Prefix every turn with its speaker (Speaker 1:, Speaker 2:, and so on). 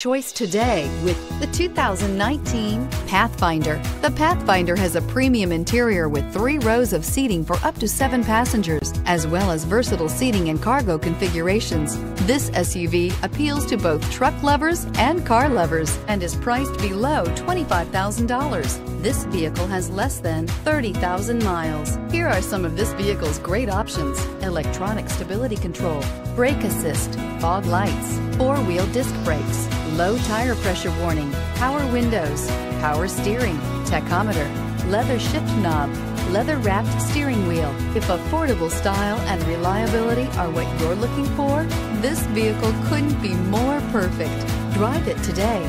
Speaker 1: Choice today with the 2019 Pathfinder. The Pathfinder has a premium interior with 3 rows of seating for up to 7 passengers, as well as versatile seating and cargo configurations. This SUV appeals to both truck lovers and car lovers and is priced below $25,000. This vehicle has less than 30,000 miles. Here are some of this vehicle's great options: electronic stability control, brake assist, fog lights, 4-wheel disc brakes, low tire pressure warning, power windows, power steering, tachometer, leather shift knob, leather-wrapped steering wheel. If affordable style and reliability are what you're looking for, this vehicle couldn't be more perfect. Drive it today.